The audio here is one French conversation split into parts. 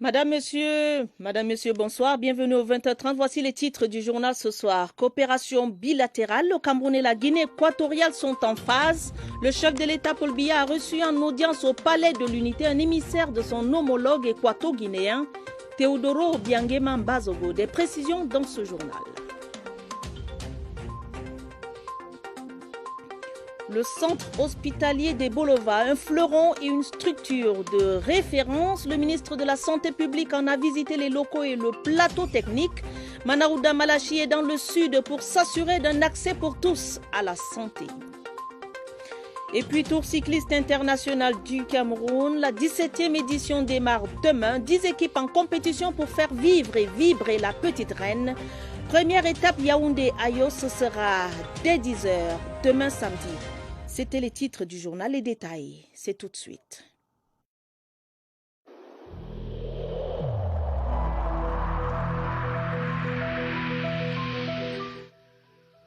Madame, Monsieur, bonsoir. Bienvenue au 20h30. Voici les titres du journal ce soir. Coopération bilatérale. Le Cameroun et la Guinée équatoriale sont en phase. Le chef de l'État, Paul Biya, a reçu en audience au Palais de l'Unité un émissaire de son homologue équato-guinéen, Teodoro Obiangema Mbazogo. Des précisions dans ce journal. Le centre hospitalier des Bolova, un fleuron et une structure de référence. Le ministre de la Santé publique en a visité les locaux et le plateau technique. Manaouda Malachi est dans le sud pour s'assurer d'un accès pour tous à la santé. Et puis Tour cycliste international du Cameroun, la 17e édition démarre demain. 10 équipes en compétition pour faire vivre et vibrer la petite reine. Première étape Yaoundé-Ayo, ce sera dès 10h demain samedi. C'était les titres du journal, les détails, c'est tout de suite.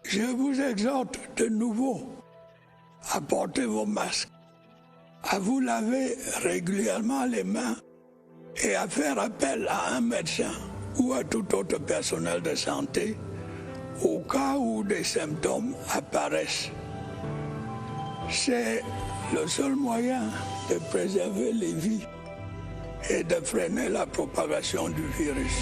Je vous exhorte de nouveau à porter vos masques, à vous laver régulièrement les mains et à faire appel à un médecin ou à tout autre personnel de santé au cas où des symptômes apparaissent. C'est le seul moyen de préserver les vies et de freiner la propagation du virus.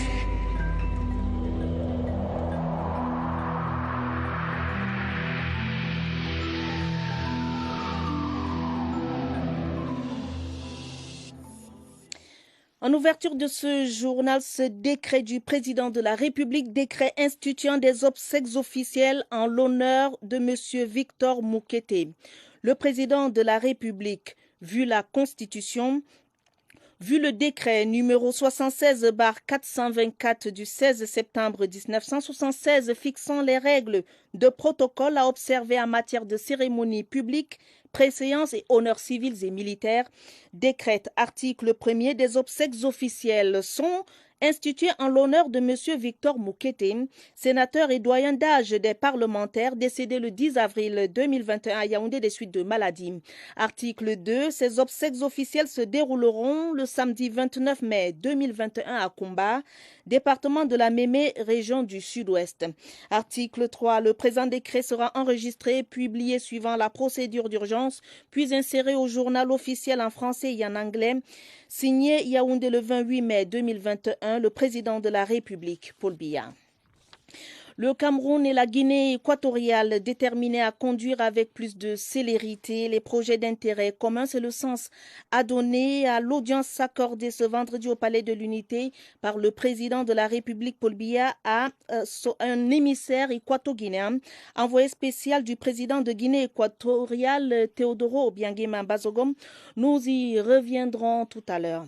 En ouverture de ce journal, ce décret du président de la République, décret instituant des obsèques officielles en l'honneur de M. Victor Moukete. Le président de la République, vu la Constitution, vu le décret numéro 76/424 du 16 septembre 1976 fixant les règles de protocole à observer en matière de cérémonies publiques, préséances et honneurs civils et militaires, décrète article 1er des obsèques officielles sont instituées en l'honneur de M. Victor Moukete, sénateur et doyen d'âge des parlementaires décédé le 10 avril 2021 à Yaoundé des suites de maladie. Article 2, ces obsèques officielles se dérouleront le samedi 29 mai 2021 à Koumba, département de la Mémé, région du Sud-Ouest. Article 3, le présent décret sera enregistré, publié suivant la procédure d'urgence, puis inséré au journal officiel en français et en anglais. Signé Yaoundé le 28 mai 2021, le président de la République, Paul Biya. Le Cameroun et la Guinée équatoriale déterminés à conduire avec plus de célérité les projets d'intérêt commun. C'est le sens donné à l'audience accordée ce vendredi au Palais de l'Unité par le président de la République, Paul Biya, à un émissaire équato-guinéen, envoyé spécial du président de Guinée équatoriale, Teodoro Obiangema Mbazogo. Nous y reviendrons tout à l'heure.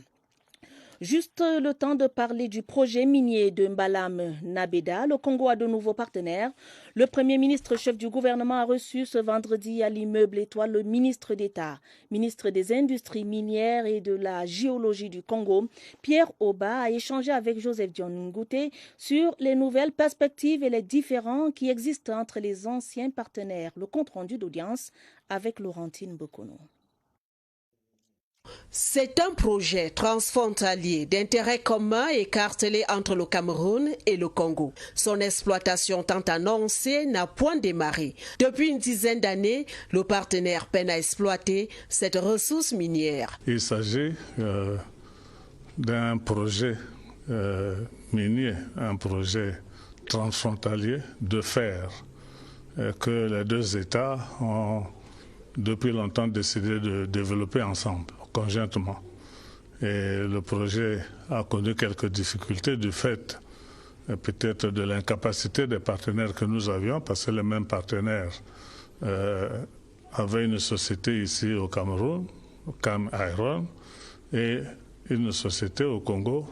Juste le temps de parler du projet minier de Mbalam Nabeda. Le Congo a de nouveaux partenaires. Le Premier ministre chef du gouvernement a reçu ce vendredi à l'immeuble Étoile le ministre d'État, ministre des Industries minières et de la Géologie du Congo, Pierre Oba, a échangé avec Joseph Dion Ngouté sur les nouvelles perspectives et les différends qui existent entre les anciens partenaires. Le compte-rendu d'audience avec Laurentine Bokono. C'est un projet transfrontalier d'intérêt commun écartelé entre le Cameroun et le Congo. Son exploitation tant annoncée n'a point démarré. Depuis une dizaine d'années, le partenaire peine à exploiter cette ressource minière. Il s'agit d'un projet minier, un projet transfrontalier de fer que les deux États ont depuis longtemps décidé de développer ensemble, conjointement. Et le projet a connu quelques difficultés du fait peut-être de l'incapacité des partenaires que nous avions, parce que les mêmes partenaires avaient une société ici au Cameroun, Cam Iron, et une société au Congo,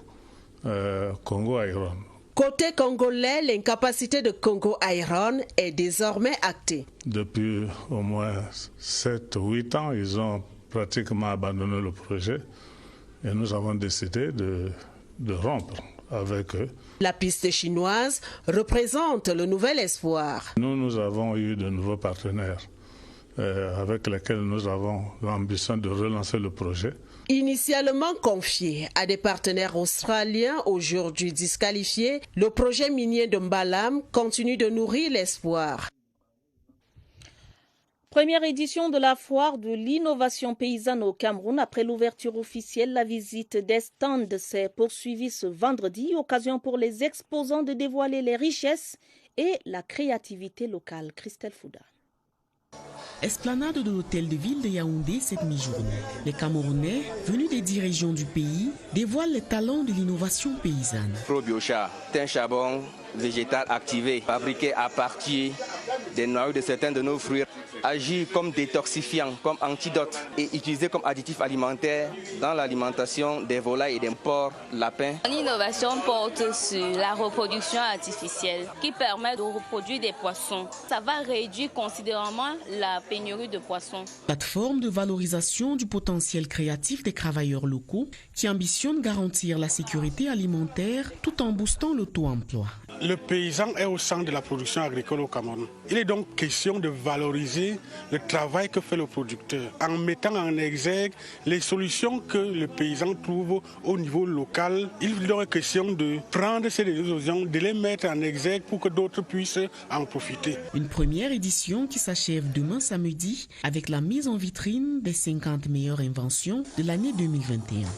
Congo Iron. Côté congolais, l'incapacité de Congo Iron est désormais actée. Depuis au moins 7 ou 8 ans, ils ont pratiquement abandonné le projet et nous avons décidé de rompre avec eux. La piste chinoise représente le nouvel espoir. Nous avons eu de nouveaux partenaires avec lesquels nous avons l'ambition de relancer le projet. Initialement confié à des partenaires australiens, aujourd'hui disqualifiés, le projet minier de Mbalam continue de nourrir l'espoir. Première édition de la foire de l'innovation paysanne au Cameroun. Après l'ouverture officielle, la visite des stands s'est poursuivie ce vendredi, occasion pour les exposants de dévoiler les richesses et la créativité locale. Christelle Fouda. Esplanade de l'hôtel de ville de Yaoundé cette mi-journée. Les Camerounais, venus des 10 régions du pays, dévoilent les talents de l'innovation paysanne. ProBiochar, un charbon végétal activé, fabriqué à partir des noyaux de certains de nos fruits, agit comme détoxifiant, comme antidote et utilisé comme additif alimentaire dans l'alimentation des volailles et des porcs, lapins. L'innovation porte sur la reproduction artificielle qui permet de reproduire des poissons. Ça va réduire considérablement la pénurie de poissons. Plateforme de valorisation du potentiel créatif des travailleurs locaux qui ambitionne garantir la sécurité alimentaire tout en boostant le taux-emploi. Le paysan est au centre de la production agricole au Cameroun. Il est donc question de valoriser le travail que fait le producteur en mettant en exergue les solutions que le paysan trouve au niveau local. Il est donc question de prendre ces décisions, de les mettre en exergue pour que d'autres puissent en profiter. Une première édition qui s'achève demain samedi avec la mise en vitrine des 50 meilleures inventions de l'année 2021.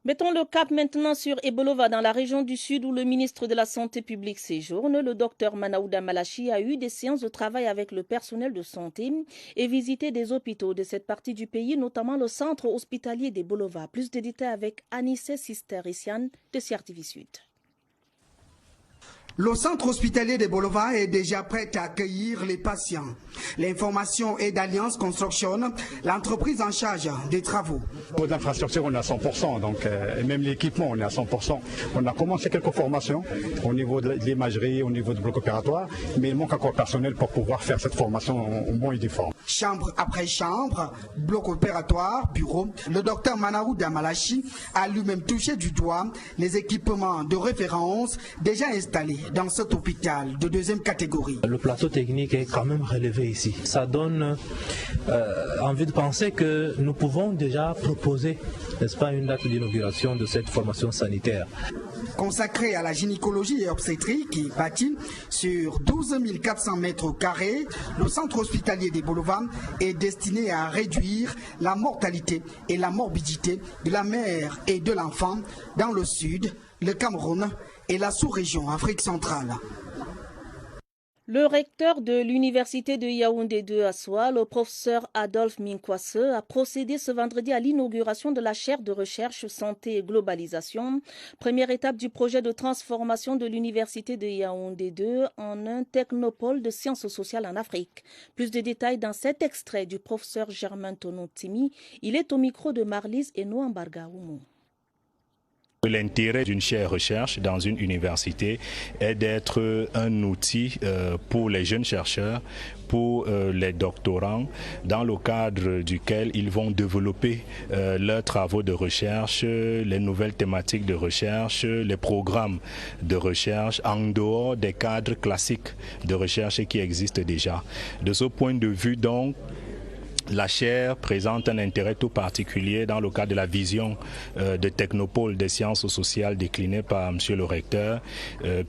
Mettons le cap maintenant sur Ebolova dans la région du Sud où le ministre de la Santé publique séjourne. Le docteur Manaouda Malachi a eu des séances de travail avec le personnel de santé et visité des hôpitaux de cette partie du pays, notamment le centre hospitalier d'Ebolova. Plus de détails avec Anissé Sister-Issian de CRTV Sud. Le centre hospitalier de Bolova est déjà prêt à accueillir les patients. L'information est d'Alliance Construction, l'entreprise en charge des travaux. Pour l'infrastructure, on est à 100%, donc, et même l'équipement, on est à 100%. On a commencé quelques formations au niveau de l'imagerie, au niveau du bloc opératoire, mais il manque encore personnel pour pouvoir faire cette formation en bon et due forme. Chambre après chambre, bloc opératoire, bureau, le docteur Manaouda Malachi a lui-même touché du doigt les équipements de référence déjà installés dans cet hôpital de deuxième catégorie. Le plateau technique est quand même relevé ici. Ça donne envie de penser que nous pouvons déjà proposer, n'est-ce pas, une date d'inauguration de cette formation sanitaire. Consacré à la gynécologie et obstétrique et bâti sur 12 400 mètres carrés, le centre hospitalier des Bolova est destiné à réduire la mortalité et la morbidité de la mère et de l'enfant dans le sud, le Cameroun et la sous-région Afrique centrale. Le recteur de l'université de Yaoundé 2 Assoua, le professeur Adolphe Minkwase, a procédé ce vendredi à l'inauguration de la chaire de recherche santé et globalisation, première étape du projet de transformation de l'université de Yaoundé 2 en un technopôle de sciences sociales en Afrique. Plus de détails dans cet extrait du professeur Germain Tonontimi. Il est au micro de Marlise et Noambarga Oumou. L'intérêt d'une chaire recherche dans une université est d'être un outil pour les jeunes chercheurs, pour les doctorants, dans le cadre duquel ils vont développer leurs travaux de recherche, les nouvelles thématiques de recherche, les programmes de recherche en dehors des cadres classiques de recherche qui existent déjà. De ce point de vue, donc, la chaire présente un intérêt tout particulier dans le cadre de la vision de technopôle des sciences sociales déclinée par M. le recteur,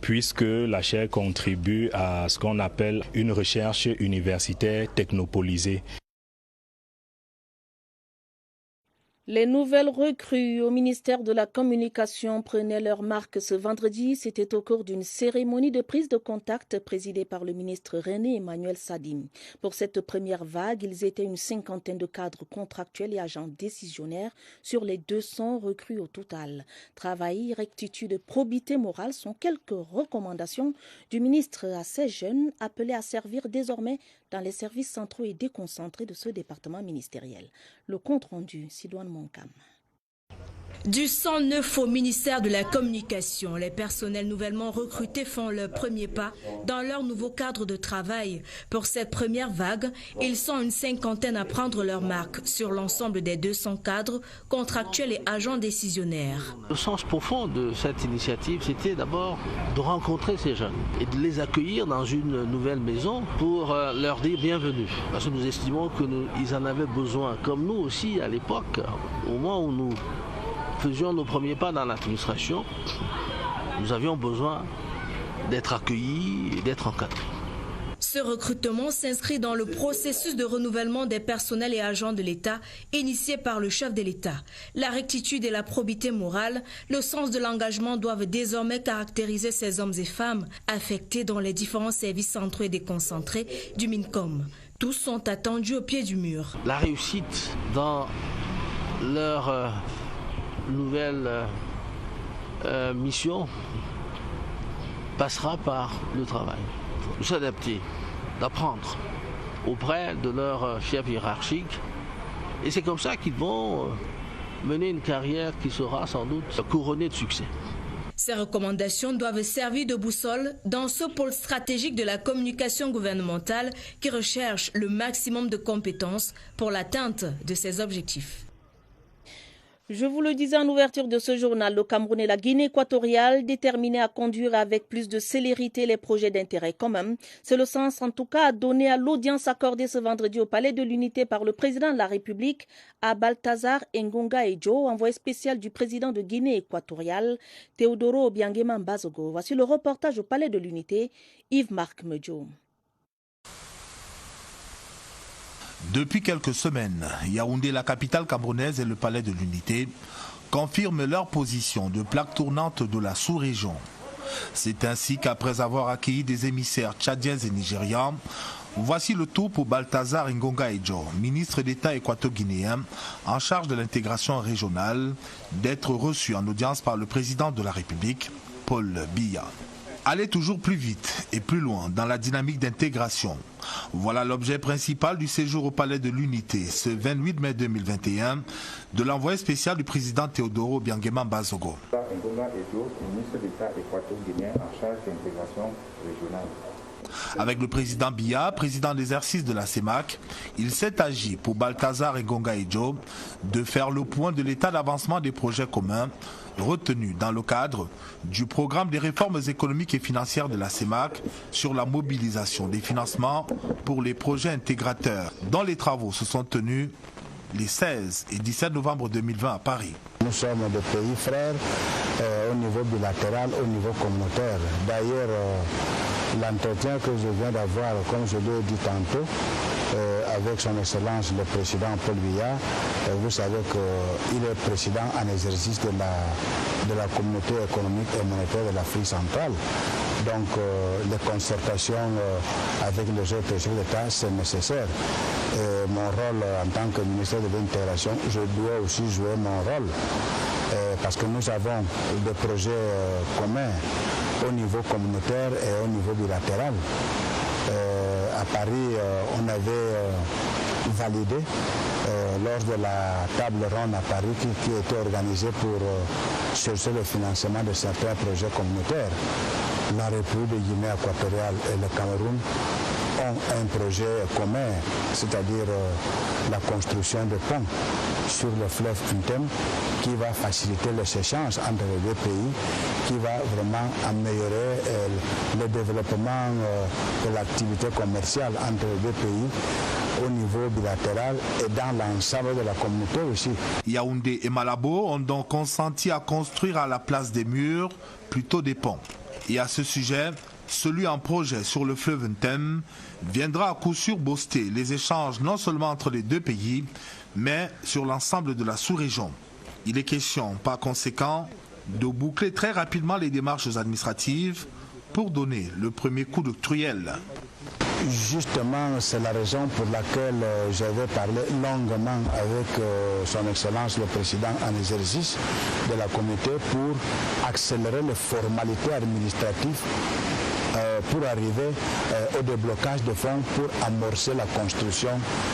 puisque la chaire contribue à ce qu'on appelle une recherche universitaire technopolisée. Les nouvelles recrues au ministère de la Communication prenaient leur marque ce vendredi. C'était au cours d'une cérémonie de prise de contact présidée par le ministre René Emmanuel Sadim. Pour cette première vague, ils étaient une cinquantaine de cadres contractuels et agents décisionnaires sur les 200 recrues au total. Travail, rectitude, probité morale sont quelques recommandations du ministre à ces jeunes appelés à servir désormais dans les services centraux et déconcentrés de ce département ministériel. Le compte rendu, Sidoine Moncam. Du 109 au ministère de la Communication, les personnels nouvellement recrutés font leur premier pas dans leur nouveau cadre de travail. Pour cette première vague, ils sont une cinquantaine à prendre leur marque sur l'ensemble des 200 cadres, contractuels et agents décisionnaires. Le sens profond de cette initiative, c'était d'abord de rencontrer ces jeunes et de les accueillir dans une nouvelle maison pour leur dire bienvenue. Parce que nous estimons qu'ils en avaient besoin, comme nous aussi à l'époque, au moment où nous faisions nos premiers pas dans l'administration, nous avions besoin d'être accueillis et d'être encadrés. Ce recrutement s'inscrit dans le processus de renouvellement des personnels et agents de l'État initié par le chef de l'État. La rectitude et la probité morale, le sens de l'engagement doivent désormais caractériser ces hommes et femmes affectés dans les différents services centraux et déconcentrés du MINCOM. Tous sont attendus au pied du mur. La réussite dans leur nouvelle mission passera par le travail. De s'adapter, d'apprendre auprès de leur chef hiérarchique. Et c'est comme ça qu'ils vont mener une carrière qui sera sans doute couronnée de succès. Ces recommandations doivent servir de boussole dans ce pôle stratégique de la communication gouvernementale qui recherche le maximum de compétences pour l'atteinte de ces objectifs. Je vous le disais en ouverture de ce journal, le Cameroun et la Guinée équatoriale déterminés à conduire avec plus de célérité les projets d'intérêt commun. C'est le sens en tout cas donné à l'audience accordée ce vendredi au Palais de l'Unité par le président de la République à Balthazar Ngonga Edjo, envoyé spécial du président de Guinée équatoriale, Teodoro Obiangema Mbazogo. Voici le reportage au Palais de l'Unité, Yves-Marc Medjo. Depuis quelques semaines, Yaoundé, la capitale camerounaise et le Palais de l'Unité confirment leur position de plaque tournante de la sous-région. C'est ainsi qu'après avoir accueilli des émissaires tchadiens et nigérians, voici le tour pour Balthazar Ngonga Edjo, ministre d'État équato-guinéen en charge de l'intégration régionale, d'être reçu en audience par le président de la République, Paul Biya. Aller toujours plus vite et plus loin dans la dynamique d'intégration. Voilà l'objet principal du séjour au Palais de l'Unité ce 28 mai 2021 de l'envoyé spécial du président Teodoro Obiangema Mbazogo. Avec le président Biya, président d'exercice de la CEMAC, il s'est agi pour Balthazar Ngonga Edjo de faire le point de l'état d'avancement des projets communs retenus dans le cadre du programme des réformes économiques et financières de la CEMAC sur la mobilisation des financements pour les projets intégrateurs, dont les travaux se sont tenus les 16 et 17 novembre 2020 à Paris. Nous sommes des pays frères au niveau bilatéral, au niveau communautaire. D'ailleurs, l'entretien que je viens d'avoir, comme je l'ai dit tantôt, avec son Excellence le Président Paul Biya, vous savez qu'il est président en exercice de la communauté économique et monétaire de l'Afrique centrale. Donc les concertations avec les autres chefs d'État, c'est nécessaire. Et mon rôle en tant que ministre de l'Intégration, je dois aussi jouer mon rôle. Parce que nous avons des projets communs au niveau communautaire et au niveau bilatéral. À Paris, on avait validé lors de la table ronde à Paris qui était organisée pour chercher le financement de certains projets communautaires. La République de Guinée équatoriale et le Cameroun ont un projet commun, c'est-à-dire la construction de ponts sur le fleuve Ntem qui va faciliter les échanges entre les deux pays, qui va vraiment améliorer le développement de l'activité commerciale entre les deux pays au niveau bilatéral et dans l'ensemble de la communauté aussi. Yaoundé et Malabo ont donc consenti à construire à la place des murs plutôt des ponts. Et à ce sujet, celui en projet sur le fleuve Ntem viendra à coup sûr booster les échanges non seulement entre les deux pays, mais sur l'ensemble de la sous-région. Il est question, par conséquent, de boucler très rapidement les démarches administratives pour donner le premier coup de truelle. Justement, c'est la raison pour laquelle j'avais parlé longuement avec son Excellence le Président en exercice de la communauté pour accélérer les formalités administratives pour arriver au déblocage de fonds pour amorcer la construction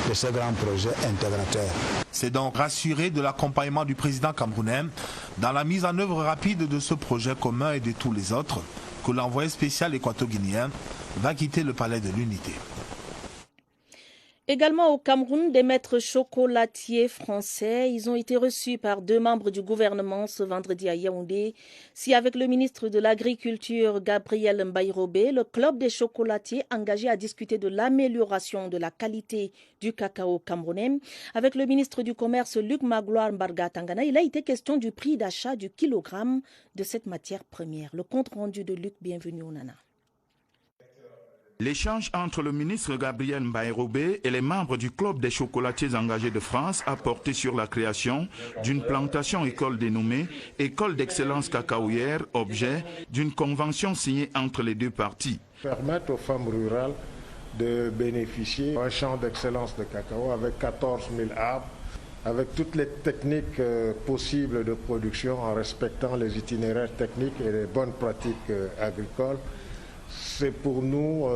de ce grand projet intégrateur. C'est donc rassuré de l'accompagnement du président camerounais dans la mise en œuvre rapide de ce projet commun et de tous les autres que l'envoyé spécial équato-guinéen va quitter le palais de l'Unité. Également au Cameroun, des maîtres chocolatiers français, ils ont été reçus par 2 membres du gouvernement ce vendredi à Yaoundé. Si avec le ministre de l'Agriculture, Gabriel Mbaye-Robé, le club des chocolatiers engagé à discuter de l'amélioration de la qualité du cacao camerounais, avec le ministre du Commerce, Luc Magloire Mbarga Tangana, il a été question du prix d'achat du kilogramme de cette matière première. Le compte rendu de Luc, bienvenue au Nana. L'échange entre le ministre Gabriel Mbaye-Robé et les membres du Club des chocolatiers engagés de France a porté sur la création d'une plantation école dénommée École d'excellence cacaoyère, objet d'une convention signée entre les 2 parties. Permettre aux femmes rurales de bénéficier d'un champ d'excellence de cacao avec 14 000 arbres, avec toutes les techniques possibles de production en respectant les itinéraires techniques et les bonnes pratiques agricoles. C'est pour nous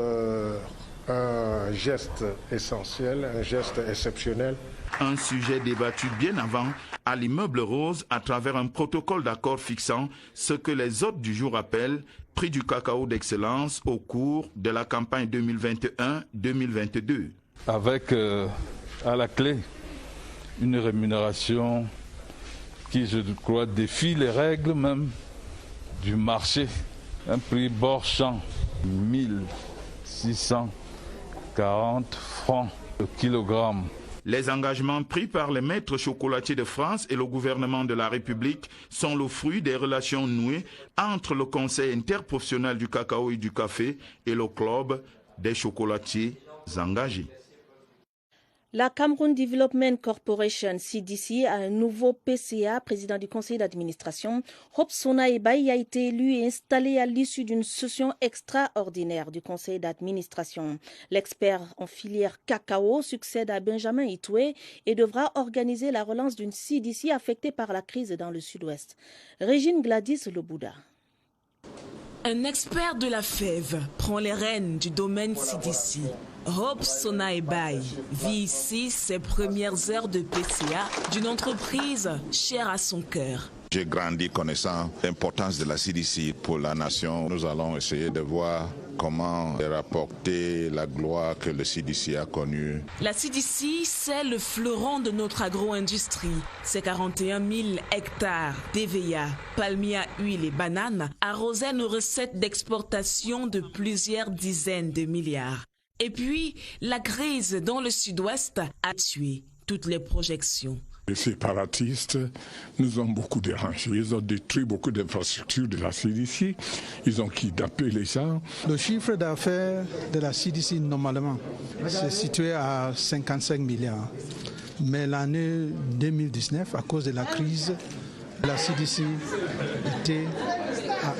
un geste essentiel, un geste exceptionnel. Un sujet débattu bien avant à l'immeuble Rose à travers un protocole d'accord fixant ce que les hôtes du jour appellent prix du cacao d'excellence au cours de la campagne 2021-2022. Avec à la clé une rémunération qui, je crois, défie les règles même du marché. Un prix bord champ, 1640 francs le kilogramme. Les engagements pris par les maîtres chocolatiers de France et le gouvernement de la République sont le fruit des relations nouées entre le Conseil interprofessionnel du cacao et du café et le club des chocolatiers engagés. La Cameroun Development Corporation, CDC, a un nouveau PCA, président du conseil d'administration. Hope Sona Ebaye a été élu et installé à l'issue d'une session extraordinaire du conseil d'administration. L'expert en filière cacao succède à Benjamin Itoué et devra organiser la relance d'une CDC affectée par la crise dans le sud-ouest. Régine Gladys Lebouda. Un expert de la fève prend les rênes du domaine CDC. Hope Sona Ebaye vit ici ses premières heures de PCA d'une entreprise chère à son cœur. J'ai grandi connaissant l'importance de la CDC pour la nation. Nous allons essayer de voir comment rapporter la gloire que le CDC a connue. La CDC, c'est le fleuron de notre agro-industrie. Ses 41 000 hectares d'EVA, palmiers à huile et bananes arrosaient nos recettes d'exportation de plusieurs dizaines de milliards. Et puis, la crise dans le sud-ouest a tué toutes les projections. Les séparatistes nous ont beaucoup dérangés. Ils ont détruit beaucoup d'infrastructures de la CDC. Ils ont kidnappé les gens. Le chiffre d'affaires de la CDC, normalement, c'est situé à 55 milliards. Mais l'année 2019, à cause de la crise, la CDC était à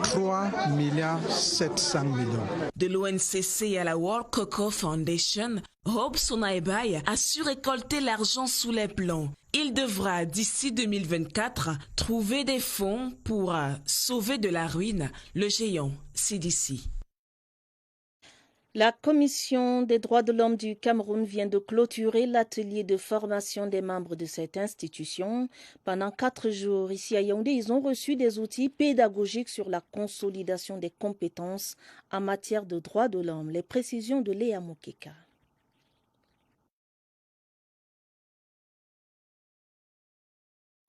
3 milliards 700 millions. De l'ONCC à la World Cocoa Foundation, Hope Sona Ebaye a su récolter l'argent sous les plombs. Il devra, d'ici 2024, trouver des fonds pour sauver de la ruine le géant CDC. La Commission des droits de l'homme du Cameroun vient de clôturer l'atelier de formation des membres de cette institution. Pendant 4 jours, ici à Yaoundé, ils ont reçu des outils pédagogiques sur la consolidation des compétences en matière de droits de l'homme. Les précisions de Léa Mokeka.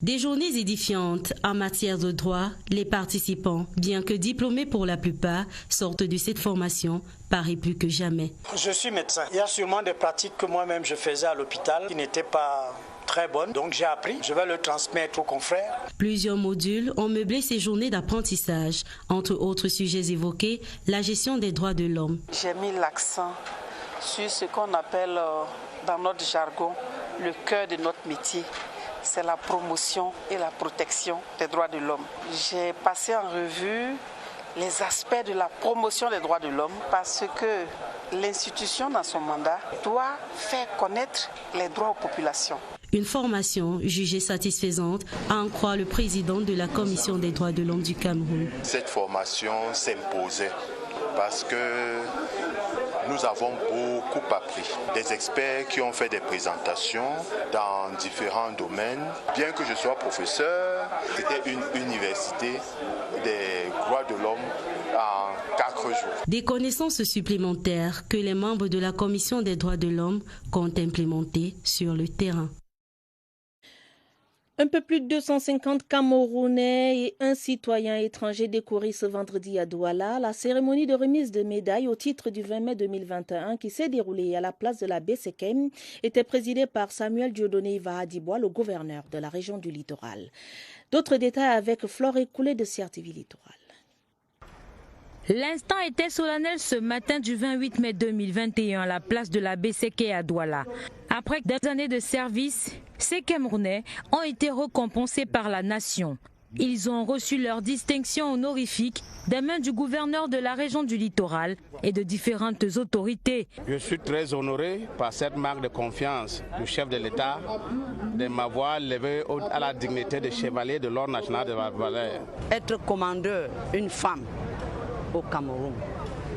Des journées édifiantes en matière de droit, les participants, bien que diplômés pour la plupart, sortent de cette formation paraît plus que jamais. Je suis médecin. Il y a sûrement des pratiques que moi-même je faisais à l'hôpital qui n'étaient pas très bonnes. Donc j'ai appris, je vais le transmettre aux confrères. Plusieurs modules ont meublé ces journées d'apprentissage. Entre autres sujets évoqués, la gestion des droits de l'homme. J'ai mis l'accent sur ce qu'on appelle dans notre jargon le cœur de notre métier. C'est la promotion et la protection des droits de l'homme. J'ai passé en revue les aspects de la promotion des droits de l'homme parce que l'institution, dans son mandat, doit faire connaître les droits aux populations. Une formation jugée satisfaisante, à en croire le président de la Commission des droits de l'homme du Cameroun. Cette formation s'imposait parce que nous avons beaucoup appris. Des experts qui ont fait des présentations dans différents domaines. Bien que je sois professeur, c'était une université des droits de l'homme en 4 jours. Des connaissances supplémentaires que les membres de la Commission des droits de l'homme comptent implémenter sur le terrain. Un peu plus de 250 Camerounais et un citoyen étranger décorés ce vendredi à Douala. La cérémonie de remise de médailles au titre du 20 mai 2021 qui s'est déroulée à la place de la BCKM était présidée par Samuel Dieudonné Vahadibois, le gouverneur de la région du littoral. D'autres détails avec Flore Écoulé de CRTV Littoral. L'instant était solennel ce matin du 28 mai 2021 à la place de la BCK à Douala. Après des années de service, ces Camerounais ont été récompensés par la nation. Ils ont reçu leur distinction honorifique des mains du gouverneur de la région du littoral et de différentes autorités. Je suis très honoré par cette marque de confiance du chef de l'État de m'avoir levé à la dignité de chevalier de l'ordre national de la valeur. Être commandeur, une femme au Cameroun,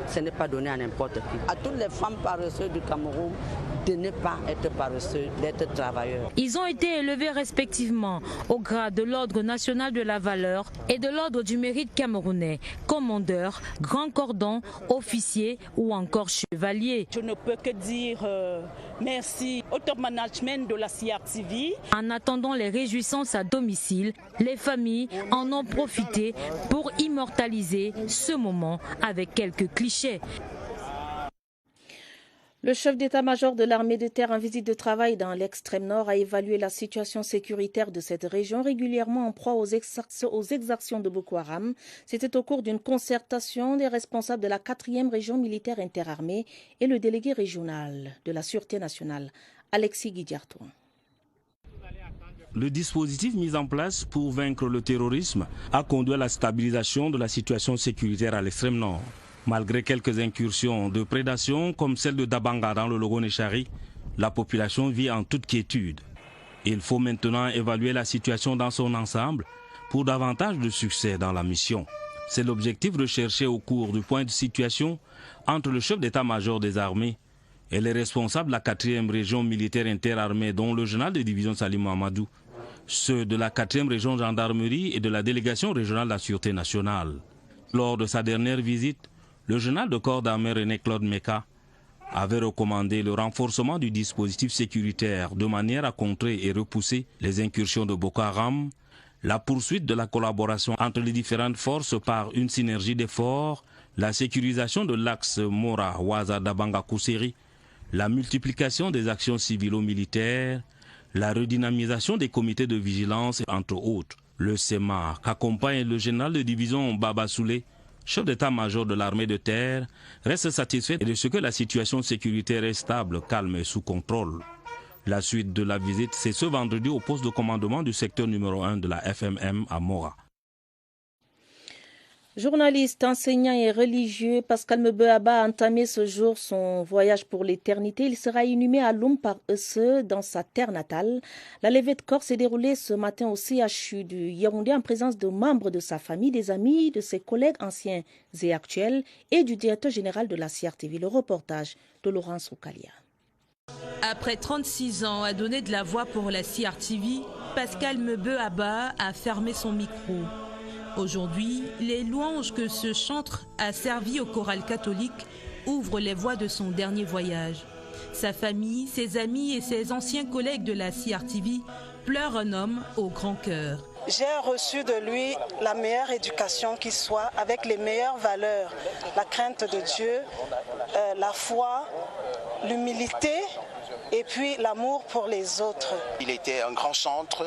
ce n'est pas donné à n'importe qui. À toutes les femmes paresseuses du Cameroun, de ne pas être paresseux, d'être travailleurs. Ils ont été élevés respectivement au grade de l'Ordre national de la valeur et de l'Ordre du mérite camerounais, commandeur, grand cordon, officier ou encore chevalier. Je ne peux que dire merci au top management de la CRTV. En attendant les réjouissances à domicile, les familles en ont profité pour immortaliser ce moment avec quelques clichés. Le chef d'état-major de l'armée de terre en visite de travail dans l'extrême nord a évalué la situation sécuritaire de cette région régulièrement en proie aux exactions de Boko Haram. C'était au cours d'une concertation des responsables de la 4e région militaire interarmée et le délégué régional de la Sûreté nationale, Alexis Guidiartouin. Le dispositif mis en place pour vaincre le terrorisme a conduit à la stabilisation de la situation sécuritaire à l'extrême nord. Malgré quelques incursions de prédation comme celle de Dabanga dans le Logo-Nechari, la population vit en toute quiétude. Il faut maintenant évaluer la situation dans son ensemble pour davantage de succès dans la mission. C'est l'objectif recherché au cours du point de situation entre le chef d'état-major des armées et les responsables de la 4e région militaire interarmée, dont le général de division Salim Mamadou, ceux de la 4e région gendarmerie et de la délégation régionale de la Sûreté nationale. Lors de sa dernière visite, le général de corps d'armée René-Claude Meka avait recommandé le renforcement du dispositif sécuritaire de manière à contrer et repousser les incursions de Boko Haram, la poursuite de la collaboration entre les différentes forces par une synergie d'efforts, la sécurisation de l'axe Mora-Waza-Dabanga-Kousséri, la multiplication des actions civilo-militaires, la redynamisation des comités de vigilance, entre autres. Le SEMA, qu'accompagne le général de division Baba Soulé, chef d'état-major de l'armée de terre, reste satisfait de ce que la situation sécuritaire est stable, calme et sous contrôle. La suite de la visite, c'est ce vendredi au poste de commandement du secteur numéro 1 de la FMM à Mora. Journaliste, enseignant et religieux, Pascal Mebeuaba a entamé ce jour son voyage pour l'éternité. Il sera inhumé à Loum par Esseux, dans sa terre natale. La levée de corps s'est déroulée ce matin au CHU du Yaoundé en présence de membres de sa famille, des amis, de ses collègues anciens et actuels et du directeur général de la CRTV. Le reportage de Laurence Oukalia. Après 36 ans à donner de la voix pour la CRTV, Pascal Mebeuaba a fermé son micro. Aujourd'hui, les louanges que ce chantre a servi au choral catholique ouvrent les voies de son dernier voyage. Sa famille, ses amis et ses anciens collègues de la CRTV pleurent un homme au grand cœur. J'ai reçu de lui la meilleure éducation qui soit, avec les meilleures valeurs, la crainte de Dieu, la foi, l'humilité et puis l'amour pour les autres. Il était un grand chantre.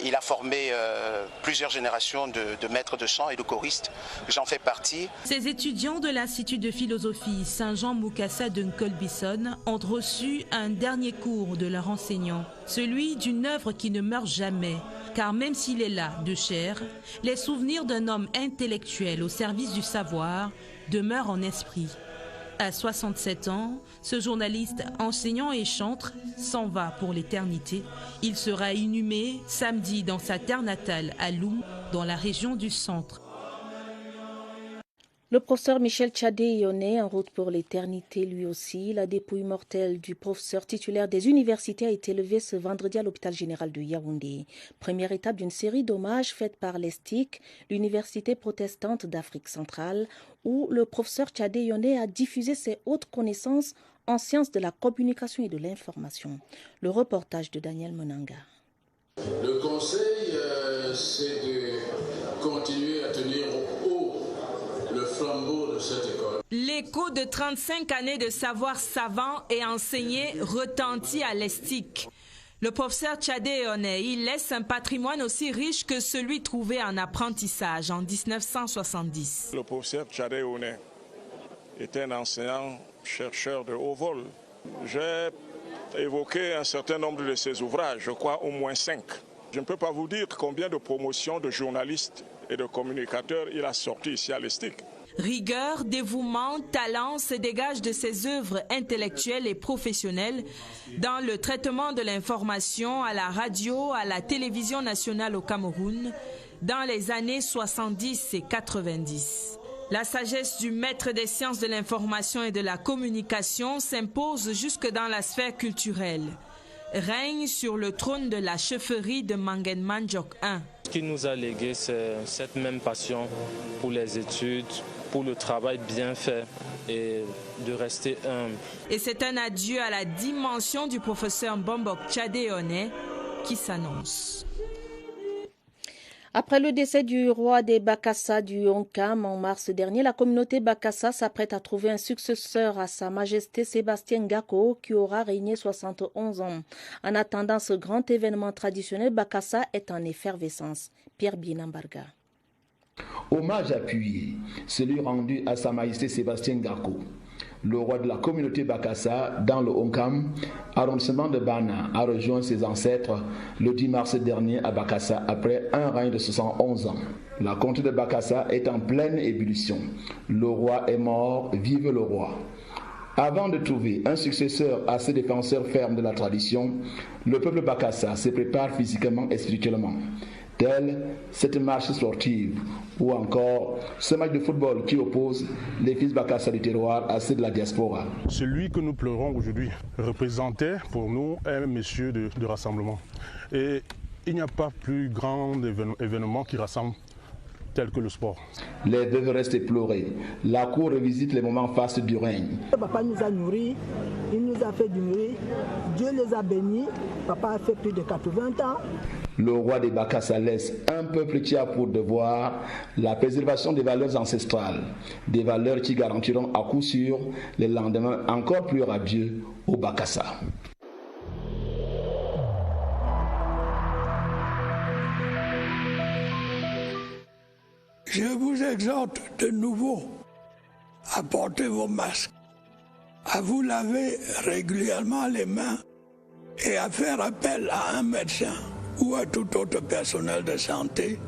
Il a formé plusieurs générations de maîtres de chant et de choristes. J'en fais partie. Ces étudiants de l'Institut de philosophie Saint-Jean-Moukassa de Nkolbisson ont reçu un dernier cours de leur enseignant, celui d'une œuvre qui ne meurt jamais. Car même s'il est là de chair, les souvenirs d'un homme intellectuel au service du savoir demeurent en esprit. À 67 ans, ce journaliste, enseignant et chantre s'en va pour l'éternité. Il sera inhumé samedi dans sa terre natale à Loum, dans la région du centre. Le professeur Michel Tchadé-Ioné, en route pour l'éternité lui aussi. La dépouille mortelle du professeur titulaire des universités a été levée ce vendredi à l'hôpital général de Yaoundé. Première étape d'une série d'hommages faite par l'ESTIC, l'université protestante d'Afrique centrale, où le professeur Tchadé-Ioné a diffusé ses hautes connaissances en sciences de la communication et de l'information. Le reportage de Daniel Monanga. Le conseil, c'est de continuer à tenir haut le flambeau de cette école. L'écho de 35 années de savoir savant et enseigné retentit à l'ESTIC. Le professeur Tchadé-Ioné, il laisse un patrimoine aussi riche que celui trouvé en apprentissage en 1970. Le professeur Tchadé-Ioné était un enseignant chercheur de haut vol. J'ai évoqué un certain nombre de ses ouvrages, je crois au moins 5. Je ne peux pas vous dire combien de promotions de journalistes et de communicateurs il a sorti ici à l'ESTIC. Rigueur, dévouement, talent se dégagent de ses œuvres intellectuelles et professionnelles dans le traitement de l'information à la radio, à la télévision nationale au Cameroun, dans les années 70 et 90. La sagesse du maître des sciences de l'information et de la communication s'impose jusque dans la sphère culturelle. Règne sur le trône de la chefferie de Mangenman Djok I. Ce qui nous a légué, c'est cette même passion pour les études, pour le travail bien fait et de rester humble. Et c'est un adieu à la dimension du professeur Mbombok Tchadé-Ioné qui s'annonce. Après le décès du roi des Bakassa du Onkam en mars dernier, la communauté Bakassa s'apprête à trouver un successeur à sa majesté Sébastien Ngako qui aura régné 71 ans. En attendant ce grand événement traditionnel, Bakassa est en effervescence. Pierre Binambarga. Hommage appuyé, celui rendu à sa majesté Sébastien Ngako, le roi de la communauté Bakassa dans le Onkam, arrondissement de Bana, a rejoint ses ancêtres le 10 mars dernier à Bakassa après un règne de 71 ans. La comté de Bakassa est en pleine ébullition. Le roi est mort, vive le roi. Avant de trouver un successeur à ce défenseur ferme de la tradition, le peuple Bakassa se prépare physiquement et spirituellement. Telle cette marche sportive ou encore ce match de football qui oppose les fils Bakassa du terroir à ceux de la diaspora. Celui que nous pleurons aujourd'hui représentait pour nous un monsieur de rassemblement. Et il n'y a pas plus grand événement qui rassemble tel que le sport. Les veuves restent éplorées. La cour revisite les moments fastes du règne. Papa nous a nourris, il nous a fait du nourrir. Dieu les a bénis. Papa a fait plus de 80 ans. Le roi des Bakassa laisse un peuple qui a pour devoir la préservation des valeurs ancestrales, des valeurs qui garantiront à coup sûr les lendemains encore plus radieux au Bakassa. Je vous exhorte de nouveau à porter vos masques, à vous laver régulièrement les mains et à faire appel à un médecin ou à tout autre personnel de santé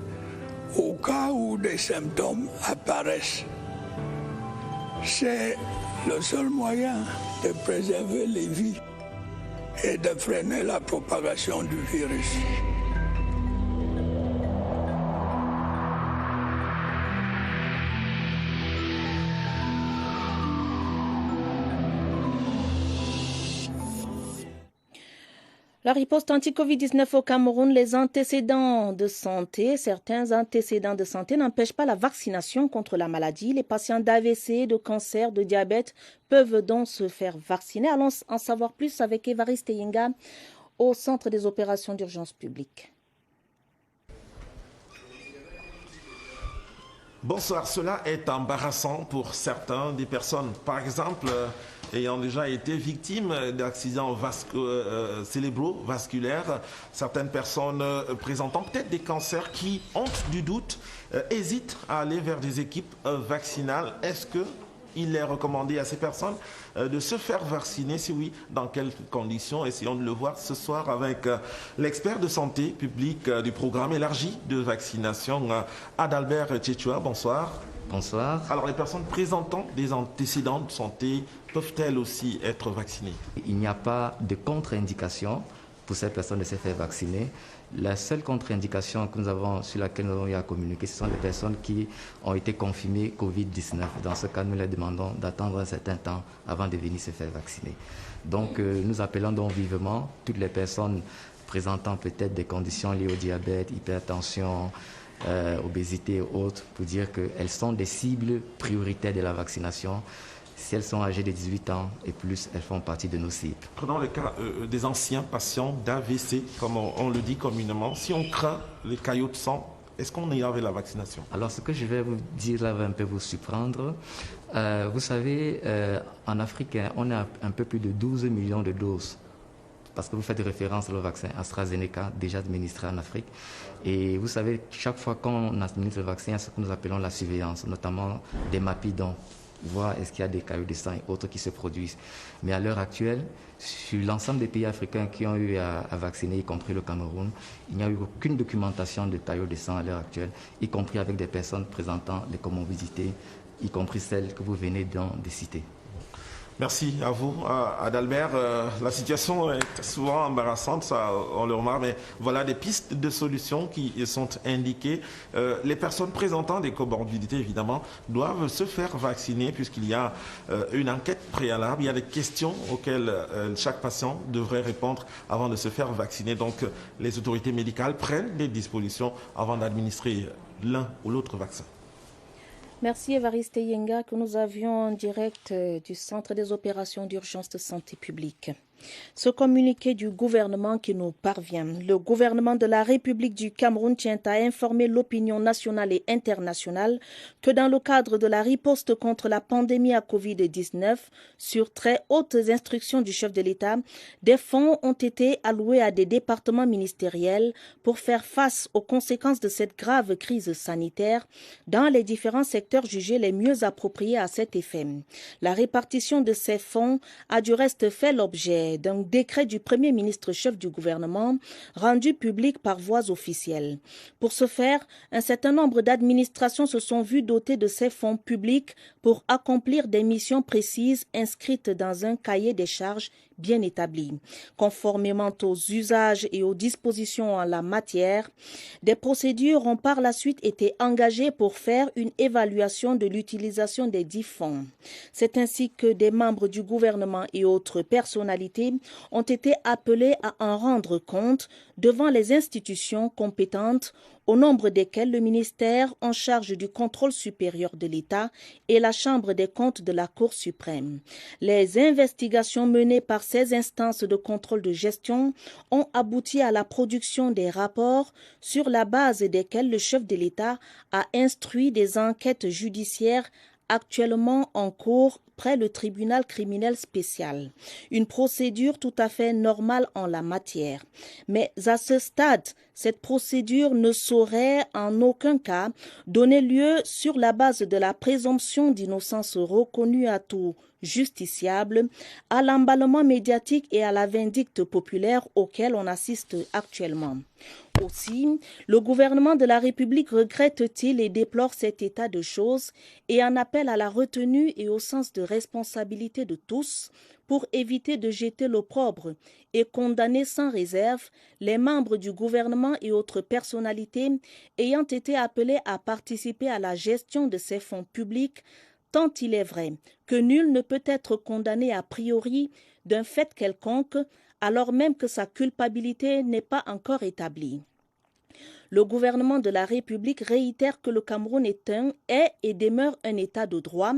au cas où des symptômes apparaissent. C'est le seul moyen de préserver les vies et de freiner la propagation du virus. La riposte anti-Covid-19 au Cameroun, les antécédents de santé, certains antécédents de santé n'empêchent pas la vaccination contre la maladie. Les patients d'AVC, de cancer, de diabète peuvent donc se faire vacciner. Allons en savoir plus avec Évariste Yinga au Centre des opérations d'urgence publique. Bonsoir, cela est embarrassant pour certains des personnes, par exemple, ayant déjà été victimes d'accidents cérébrovasculaires. Certaines personnes présentant peut-être des cancers qui, honte du doute, hésitent à aller vers des équipes vaccinales. Est-ce qu'il est recommandé à ces personnes de se faire vacciner? Si oui, dans quelles conditions? Essayons de le voir ce soir avec l'expert de santé publique du programme élargi de vaccination, Adalbert Tchétchoua. Bonsoir. Bonsoir. Alors, les personnes présentant des antécédents de santé peuvent-elles aussi être vaccinées? Il n'y a pas de contre-indication pour ces personnes de se faire vacciner. La seule contre-indication que nous avons, sur laquelle nous avons eu à communiquer, ce sont des personnes qui ont été confirmées Covid-19. Dans ce cas, nous leur demandons d'attendre un certain temps avant de venir se faire vacciner. Donc, nous appelons donc vivement toutes les personnes présentant peut-être des conditions liées au diabète, hypertension, obésité et autres, pour dire qu'elles sont des cibles prioritaires de la vaccination. Si elles sont âgées de 18 ans et plus, elles font partie de nos cibles. Prenons le cas des anciens patients d'AVC, comme on le dit communément. Si on craint les caillots de sang, est-ce qu'on ira avec la vaccination? Alors, ce que je vais vous dire là va un peu vous surprendre. Vous savez, en Afrique, on a un peu plus de 12 millions de doses. Parce que vous faites référence au vaccin AstraZeneca, déjà administré en Afrique. Et vous savez, chaque fois qu'on administre le vaccin, il y a ce que nous appelons la surveillance, notamment des mapidons, voir est-ce qu'il y a des caillots de sang et autres qui se produisent. Mais à l'heure actuelle, sur l'ensemble des pays africains qui ont eu à vacciner, y compris le Cameroun, il n'y a eu aucune documentation de caillots de sang à l'heure actuelle, y compris avec des personnes présentant des comorbidités, y compris celles que vous venez de citer. Merci à vous, Adalbert. La situation est souvent embarrassante, ça, on le remarque, mais voilà des pistes de solutions qui sont indiquées. Les personnes présentant des comorbidités, évidemment, doivent se faire vacciner puisqu'il y a une enquête préalable. Il y a des questions auxquelles chaque patient devrait répondre avant de se faire vacciner. Donc, les autorités médicales prennent des dispositions avant d'administrer l'un ou l'autre vaccin. Merci Évariste Yenga que nous avions en direct du Centre des opérations d'urgence de santé publique. Ce communiqué du gouvernement qui nous parvient, le gouvernement de la République du Cameroun tient à informer l'opinion nationale et internationale que dans le cadre de la riposte contre la pandémie à Covid-19, sur très hautes instructions du chef de l'État, des fonds ont été alloués à des départements ministériels pour faire face aux conséquences de cette grave crise sanitaire dans les différents secteurs jugés les mieux appropriés à cet effet. La répartition de ces fonds a du reste fait l'objet d'un décret du Premier ministre chef du gouvernement rendu public par voie officielle. Pour ce faire, un certain nombre d'administrations se sont vues dotées de ces fonds publics pour accomplir des missions précises inscrites dans un cahier des charges bien établi. Conformément aux usages et aux dispositions en la matière, des procédures ont par la suite été engagées pour faire une évaluation de l'utilisation des dits fonds. C'est ainsi que des membres du gouvernement et autres personnalités ont été appelés à en rendre compte devant les institutions compétentes, au nombre desquelles le ministère en charge du contrôle supérieur de l'État et la Chambre des comptes de la Cour suprême. Les investigations menées par ces instances de contrôle de gestion ont abouti à la production des rapports sur la base desquels le chef de l'État a instruit des enquêtes judiciaires actuellement en cours près le tribunal criminel spécial. Une procédure tout à fait normale en la matière. Mais à ce stade, cette procédure ne saurait en aucun cas donner lieu, sur la base de la présomption d'innocence reconnue à tout justiciable, à l'emballement médiatique et à la vindicte populaire auquel on assiste actuellement. Aussi, le gouvernement de la République regrette-t-il et déplore cet état de choses et en appelle à la retenue et au sens de responsabilité de tous pour éviter de jeter l'opprobre et condamner sans réserve les membres du gouvernement et autres personnalités ayant été appelés à participer à la gestion de ces fonds publics, tant il est vrai que nul ne peut être condamné a priori d'un fait quelconque, alors même que sa culpabilité n'est pas encore établie. Le gouvernement de la République réitère que le Cameroun est et demeure un État de droit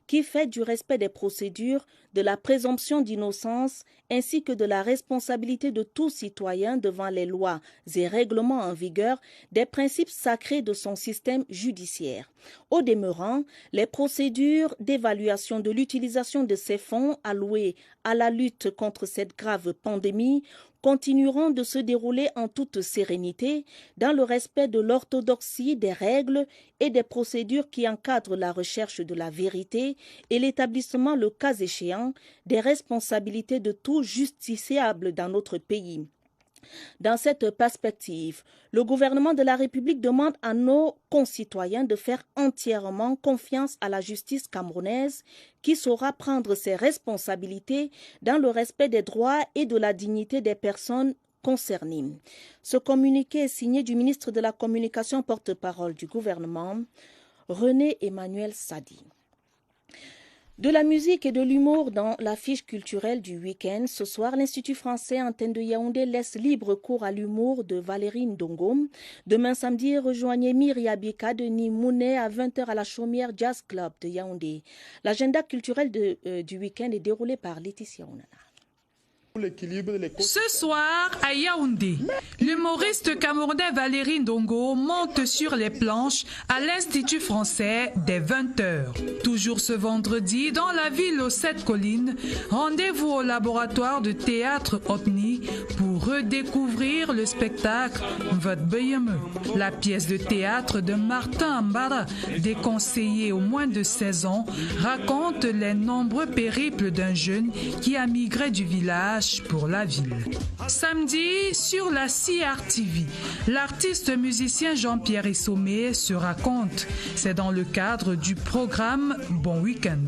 qui fait du respect des procédures, de la présomption d'innocence ainsi que de la responsabilité de tout citoyen devant les lois et règlements en vigueur des principes sacrés de son système judiciaire. Au demeurant, les procédures d'évaluation de l'utilisation de ces fonds alloués à la lutte contre cette grave pandémie continueront de se dérouler en toute sérénité dans le respect de l'orthodoxie des règles et des procédures qui encadrent la recherche de la vérité et l'établissement, le cas échéant, des responsabilités de tout justiciable dans notre pays. Dans cette perspective, le gouvernement de la République demande à nos concitoyens de faire entièrement confiance à la justice camerounaise qui saura prendre ses responsabilités dans le respect des droits et de la dignité des personnes concernés. Ce communiqué est signé du ministre de la Communication porte-parole du gouvernement, René Emmanuel Sadi. De la musique et de l'humour dans l'affiche culturelle du week-end. Ce soir, l'Institut français Antenne de Yaoundé laisse libre cours à l'humour de Valérie Ndongo. Demain samedi, rejoignez Myria Bika de Nimouné à 20h à la Chaumière Jazz Club de Yaoundé. L'agenda culturel du week-end est déroulé par Laetitia Onana. Ce soir, à Yaoundé, l'humoriste camerounais Valérie Ndongo monte sur les planches à l'Institut français dès 20h. Toujours ce vendredi, dans la ville aux 7 collines, rendez-vous au laboratoire de théâtre Otni pour redécouvrir le spectacle Votre BME. La pièce de théâtre de Martin Ambara, déconseillé aux moins de 16 ans, raconte les nombreux périples d'un jeune qui a migré du village pour la ville. Samedi, sur la CRTV, l'artiste musicien Jean-Pierre Essomé se raconte. C'est dans le cadre du programme Bon Week-end.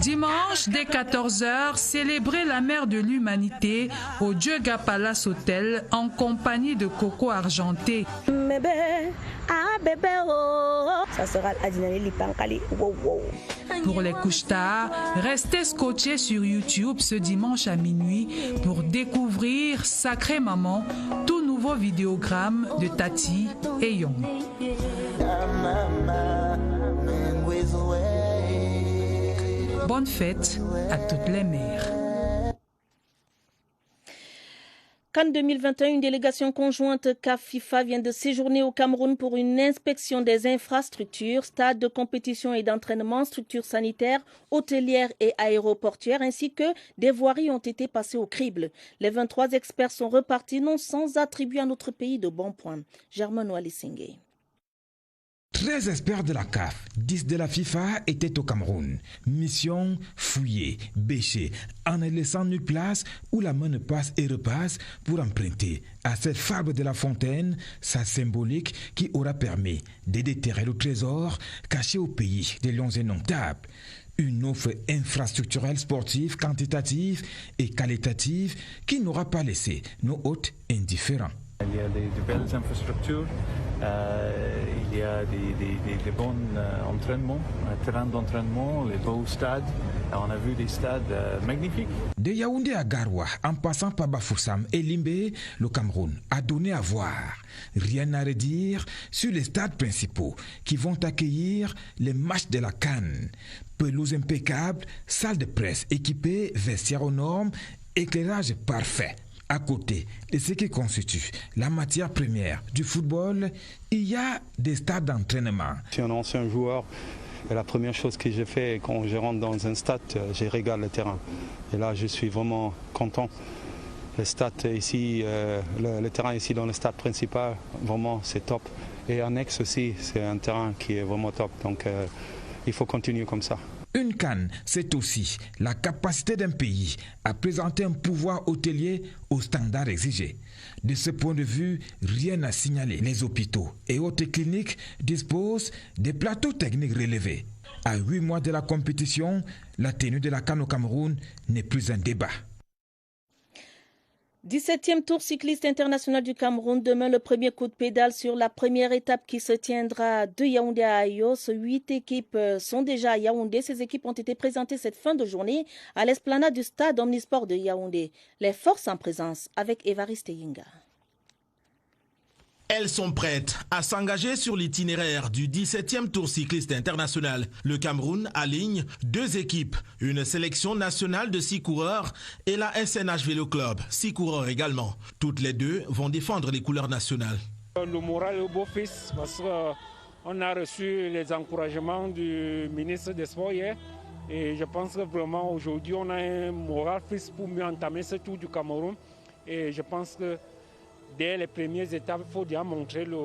Dimanche, dès 14h, célébrez la mère de l'humanité au Djega Palace Hotel en compagnie de Coco Argenté. Ça sera Adinani Lipankali. Pour les couches tard, restez scotchés sur YouTube ce dimanche à minuit pour découvrir Sacré Maman, tout nouveau vidéogramme de Tati et Young. Bonne fête à toutes les mères. CAN 2021, une délégation conjointe CAF-FIFA vient de séjourner au Cameroun pour une inspection des infrastructures, stades de compétition et d'entraînement, structures sanitaires, hôtelières et aéroportuaires, ainsi que des voiries ont été passées au crible. Les 23 experts sont repartis non sans attribuer à notre pays de bons points. Germain Oualissengue. 13 experts de la CAF, 10 de la FIFA étaient au Cameroun. Mission fouiller, bêcher, en ne laissant nulle place où la main ne passe et repasse pour emprunter à cette fable de la fontaine sa symbolique qui aura permis de déterrer le trésor caché au pays des lions indomptables. Une offre infrastructurelle sportive, quantitative et qualitative qui n'aura pas laissé nos hôtes indifférents. Il y a de belles infrastructures, il y a des bons entraînements, terrains d'entraînement, les beaux stades. On a vu des stades magnifiques. De Yaoundé à Garoua, en passant par Bafoussam et Limbé, le Cameroun a donné à voir. Rien à redire sur les stades principaux qui vont accueillir les matchs de la CAN. Pelouse impeccable, salle de presse équipée, vestiaires aux normes, éclairage parfait. À côté de ce qui constitue la matière première du football, il y a des stades d'entraînement. Je suis un ancien joueur et la première chose que j'ai fait quand je rentre dans un stade, je regarde le terrain. Et là, je suis vraiment content. Le stade ici, le terrain ici dans le stade principal, vraiment c'est top. Et annexe aussi, c'est un terrain qui est vraiment top. Donc il faut continuer comme ça. Une CAN, c'est aussi la capacité d'un pays à présenter un pouvoir hôtelier aux standards exigés. De ce point de vue, rien à signaler. Les hôpitaux et autres cliniques disposent des plateaux techniques relevés. À 8 mois de la compétition, la tenue de la CAN au Cameroun n'est plus un débat. 17e tour cycliste international du Cameroun. Demain, le premier coup de pédale sur la première étape qui se tiendra de Yaoundé à Ayos. 8 équipes sont déjà à Yaoundé. Ces équipes ont été présentées cette fin de journée à l'esplanade du stade Omnisport de Yaoundé. Les forces en présence avec Évariste Yinga. Elles sont prêtes à s'engager sur l'itinéraire du 17e Tour cycliste international. Le Cameroun aligne 2 équipes, une sélection nationale de 6 coureurs et la SNH Vélo Club, 6 coureurs également. Toutes les 2 vont défendre les couleurs nationales. Le moral est au beau-fils parce qu'on a reçu les encouragements du ministre des Sports hier. Et je pense que vraiment aujourd'hui on a un moral fils pour mieux entamer ce Tour du Cameroun. Et je pense que dès les premières étapes, il faut déjà montrer le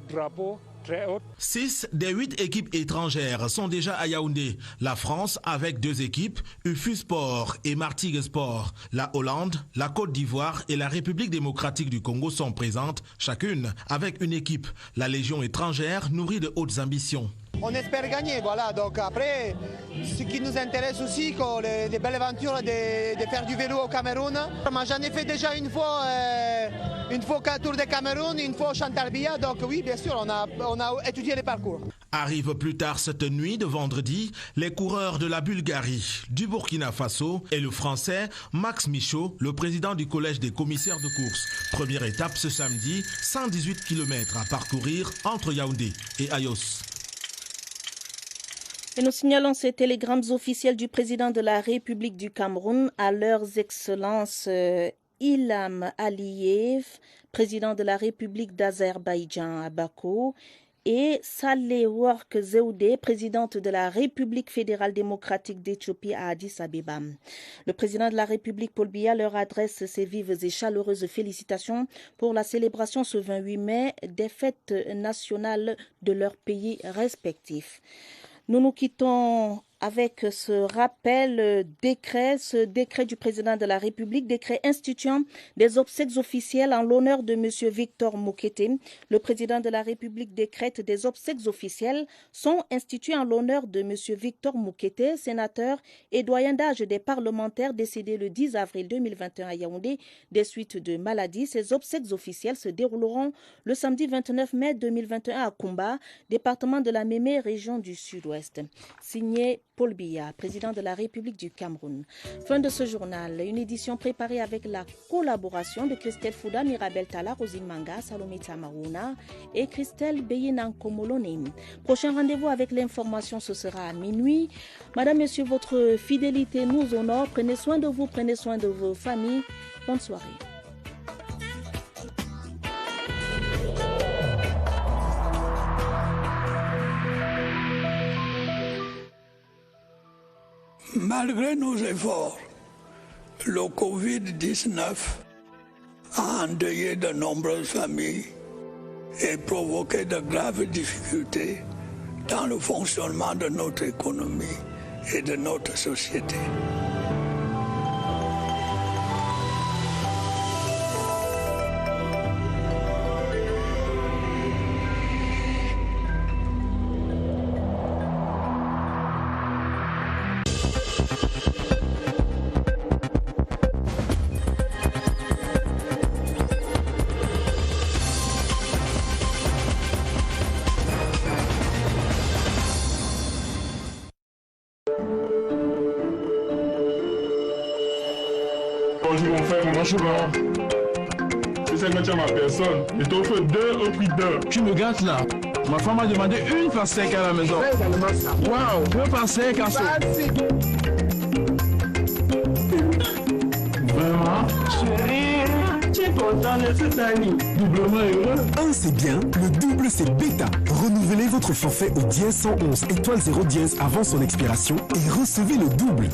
drapeau très haut. 6 des 8 équipes étrangères sont déjà à Yaoundé. La France avec 2 équipes, UFU Sport et Martigues Sport. La Hollande, la Côte d'Ivoire et la République démocratique du Congo sont présentes, chacune avec une équipe. La Légion étrangère nourrit de hautes ambitions. on espère gagner. Voilà. Donc après, ce qui nous intéresse aussi, les belles aventures de faire du vélo au Cameroun. J'en ai fait déjà une fois Tour de Cameroun, une fois Chantalbia. Donc oui, bien sûr, on a étudié les parcours. Arrivent plus tard cette nuit de vendredi les coureurs de la Bulgarie, du Burkina Faso et le Français Max Michaud, le président du collège des commissaires de course. Première étape ce samedi, 118 km à parcourir entre Yaoundé et Ayos. Et nous signalons ces télégrammes officiels du président de la République du Cameroun à leurs excellences Ilham Aliyev, président de la République d'Azerbaïdjan à Bakou, et Sahle-Work Zewde, présidente de la République fédérale démocratique d'Éthiopie à Addis Abeba. Le président de la République, Paul Biya, leur adresse ses vives et chaleureuses félicitations pour la célébration ce 28 mai des fêtes nationales de leurs pays respectifs. Nous nous quittons avec ce décret du président de la République, décret instituant des obsèques officielles en l'honneur de M. Victor Moukete. Le président de la République décrète des obsèques officielles sont instituées en l'honneur de M. Victor Moukete, sénateur et doyen d'âge des parlementaires décédé le 10 avril 2021 à Yaoundé des suites de maladie. Ces obsèques officielles se dérouleront le samedi 29 mai 2021 à Koumba, département de la Mémé, région du Sud-Ouest. Signé Paul Biya, président de la République du Cameroun. Fin de ce journal, une édition préparée avec la collaboration de Christelle Fouda, Mirabel Tala, Rosine Manga, Salomé Tamarouna et Christelle Beyinan-Komolone. Prochain rendez-vous avec l'information, ce sera à minuit. Madame, Monsieur, votre fidélité nous honore. Prenez soin de vous, prenez soin de vos familles. Bonne soirée. Malgré nos efforts, le Covid-19 a endeuillé de nombreuses familles et provoqué de graves difficultés dans le fonctionnement de notre économie et de notre société. Bonjour mon frère, comment tu vas? Tu sais que tu as ma personne. Je t'offre 2 au prix d'1. Tu me gâtes là. Ma femme m'a demandé une pastèque à la maison. Waouh, 2 pastèques à ça. Vraiment? Chérie, tu es content de cette année. Doublement heureux. 1 c'est bien, le double c'est bêta. Renouvelez votre forfait au dièse 111 étoile 0 dièse avant son expiration et recevez le double.